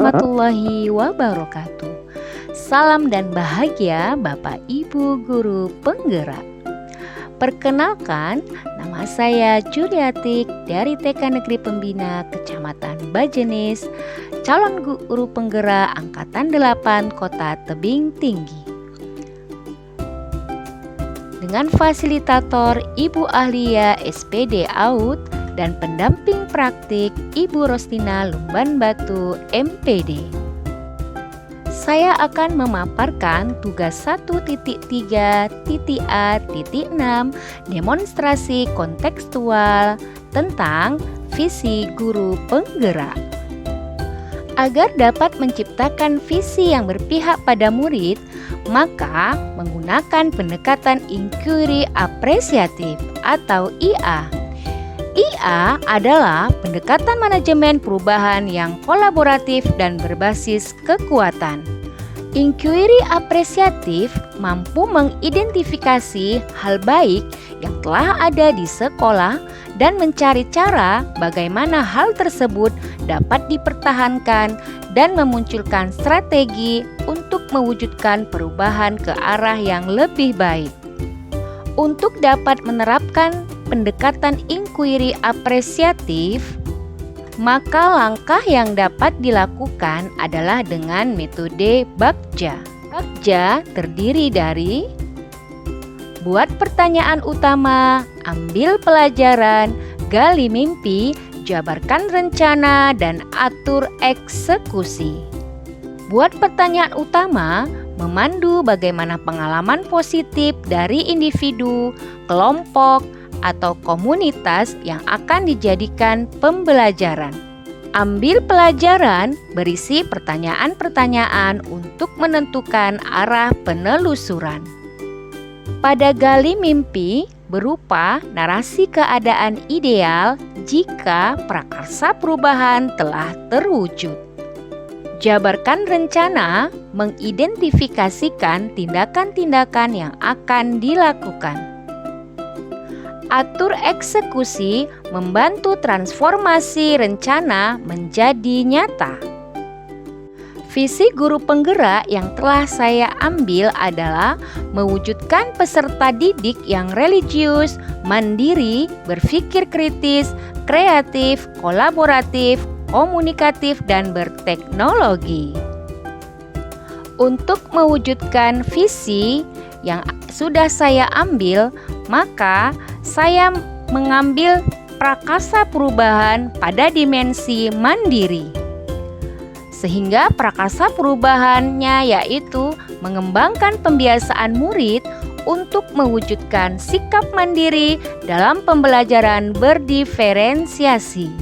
warahmatullahi wabarakatuh. Salam dan bahagia Bapak Ibu Guru Penggerak. Perkenalkan, nama saya Juliatik dari TK Negeri Pembina Kecamatan Bajenis, calon guru penggerak Angkatan 8 Kota Tebing Tinggi. Dengan fasilitator Ibu Ahlia SPD AUD dan pendamping praktik Ibu Rostina Lumban Batu MPD. Saya akan memaparkan tugas 1.3.A.6 demonstrasi kontekstual tentang visi guru penggerak. Agar dapat menciptakan visi yang berpihak pada murid, maka menggunakan pendekatan inquiry apresiatif atau IA. IA adalah pendekatan manajemen perubahan yang kolaboratif dan berbasis kekuatan. Inquiry apresiatif mampu mengidentifikasi hal baik yang telah ada di sekolah dan mencari cara bagaimana hal tersebut dapat dipertahankan dan memunculkan strategi untuk mewujudkan perubahan ke arah yang lebih baik. Untuk dapat menerapkan pendekatan inquiry apresiatif, maka langkah yang dapat dilakukan adalah dengan metode BAKJA. BAKJA terdiri dari buat pertanyaan utama, ambil pelajaran, gali mimpi, jabarkan rencana, dan atur eksekusi. Buat pertanyaan utama, memandu bagaimana pengalaman positif dari individu, kelompok, atau komunitas yang akan dijadikan pembelajaran. Ambil pelajaran berisi pertanyaan-pertanyaan untuk menentukan arah penelusuran. Pada gali mimpi berupa narasi keadaan ideal jika prakarsa perubahan telah terwujud. Jabarkan rencana mengidentifikasikan tindakan-tindakan yang akan dilakukan. Atur eksekusi membantu transformasi rencana menjadi nyata. Visi guru penggerak yang telah saya ambil adalah mewujudkan peserta didik yang religius, mandiri, berpikir kritis, kreatif, kolaboratif, komunikatif, dan berteknologi. Untuk mewujudkan visi yang sudah saya ambil, maka saya mengambil prakarsa perubahan pada dimensi mandiri. Sehingga prakarsa perubahannya yaitu mengembangkan pembiasaan murid untuk mewujudkan sikap mandiri dalam pembelajaran berdiferensiasi.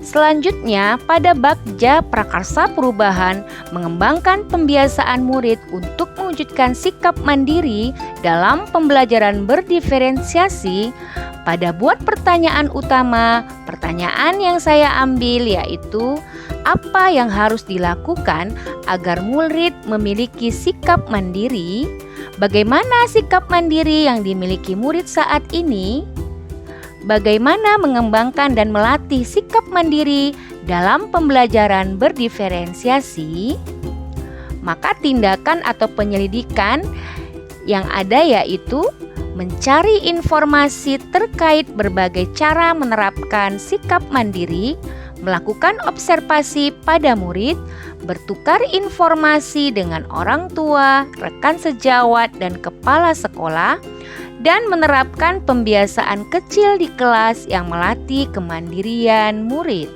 Selanjutnya, pada BAKJA prakarsa perubahan mengembangkan pembiasaan murid untuk mewujudkan sikap mandiri dalam pembelajaran berdiferensiasi. Pada buat pertanyaan utama, pertanyaan yang saya ambil yaitu apa yang harus dilakukan agar murid memiliki sikap mandiri? Bagaimana sikap mandiri yang dimiliki murid saat ini? Bagaimana mengembangkan dan melatih sikap mandiri dalam pembelajaran berdiferensiasi? Maka tindakan atau penyelidikan yang ada yaitu mencari informasi terkait berbagai cara menerapkan sikap mandiri, melakukan observasi pada murid, bertukar informasi dengan orang tua, rekan sejawat, dan kepala sekolah, dan menerapkan pembiasaan kecil di kelas yang melatih kemandirian murid.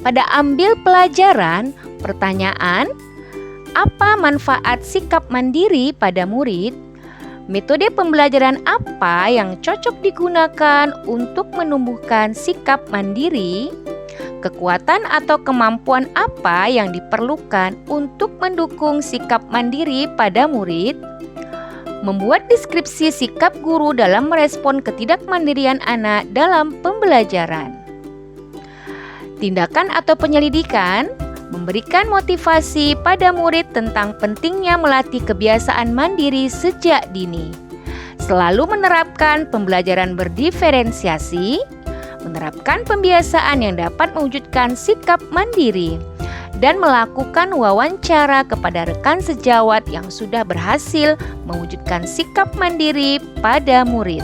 Pada ambil pelajaran, pertanyaan, apa manfaat sikap mandiri pada murid? Metode pembelajaran apa yang cocok digunakan untuk menumbuhkan sikap mandiri? Kekuatan atau kemampuan apa yang diperlukan untuk mendukung sikap mandiri pada murid? Membuat deskripsi sikap guru dalam merespon ketidakmandirian anak dalam pembelajaran. Tindakan atau penyelidikan memberikan motivasi pada murid tentang pentingnya melatih kebiasaan mandiri sejak dini. Selalu menerapkan pembelajaran berdiferensiasi, menerapkan pembiasaan yang dapat mewujudkan sikap mandiri, dan melakukan wawancara kepada rekan sejawat yang sudah berhasil mewujudkan sikap mandiri pada murid.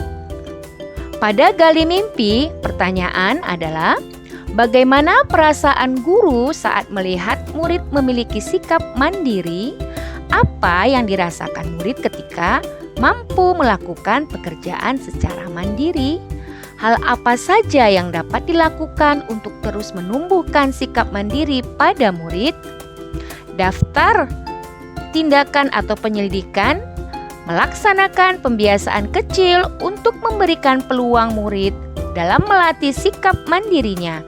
Pada gali mimpi, pertanyaan adalah, bagaimana perasaan guru saat melihat murid memiliki sikap mandiri? Apa yang dirasakan murid ketika mampu melakukan pekerjaan secara mandiri? Hal apa saja yang dapat dilakukan untuk terus menumbuhkan sikap mandiri pada murid? Daftar tindakan atau penyelidikan, melaksanakan pembiasaan kecil untuk memberikan peluang murid dalam melatih sikap mandirinya,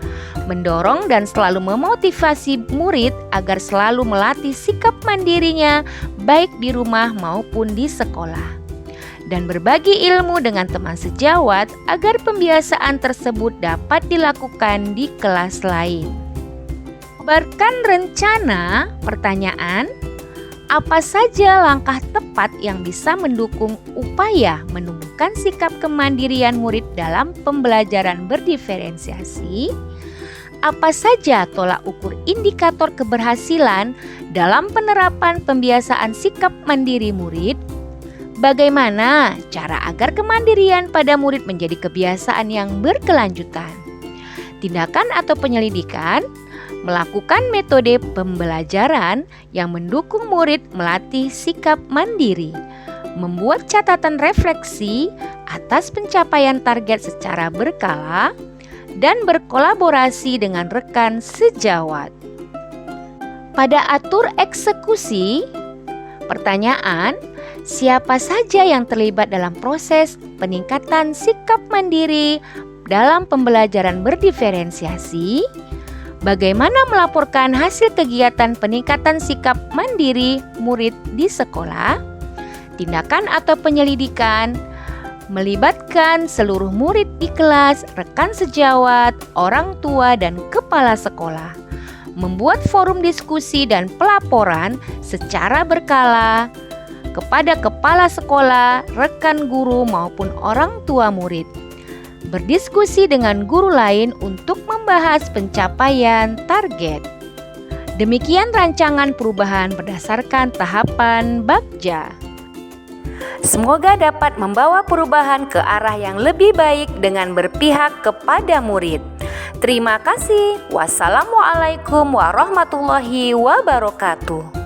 mendorong dan selalu memotivasi murid agar selalu melatih sikap mandirinya baik di rumah maupun di sekolah, dan berbagi ilmu dengan teman sejawat agar pembiasaan tersebut dapat dilakukan di kelas lain. Jabarkan rencana. Pertanyaan, apa saja langkah tepat yang bisa mendukung upaya menumbuhkan sikap kemandirian murid dalam pembelajaran berdiferensiasi? Apa saja tolak ukur indikator keberhasilan dalam penerapan pembiasaan sikap mandiri murid? Bagaimana cara agar kemandirian pada murid menjadi kebiasaan yang berkelanjutan? Tindakan atau penyelidikan, melakukan metode pembelajaran yang mendukung murid melatih sikap mandiri, membuat catatan refleksi atas pencapaian target secara berkala, dan berkolaborasi dengan rekan sejawat. Pada atur eksekusi, pertanyaan, siapa saja yang terlibat dalam proses peningkatan sikap mandiri dalam pembelajaran berdiferensiasi? Bagaimana melaporkan hasil kegiatan peningkatan sikap mandiri murid di sekolah? Tindakan atau penyelidikan, melibatkan seluruh murid di kelas, rekan sejawat, orang tua, dan kepala sekolah. Membuat forum diskusi dan pelaporan secara berkala kepada kepala sekolah, rekan guru, maupun orang tua murid. Berdiskusi dengan guru lain untuk membahas pencapaian target. Demikian rancangan perubahan berdasarkan tahapan Bagja. Semoga dapat membawa perubahan ke arah yang lebih baik dengan berpihak kepada murid. Terima kasih. Wassalamualaikum warahmatullahi wabarakatuh.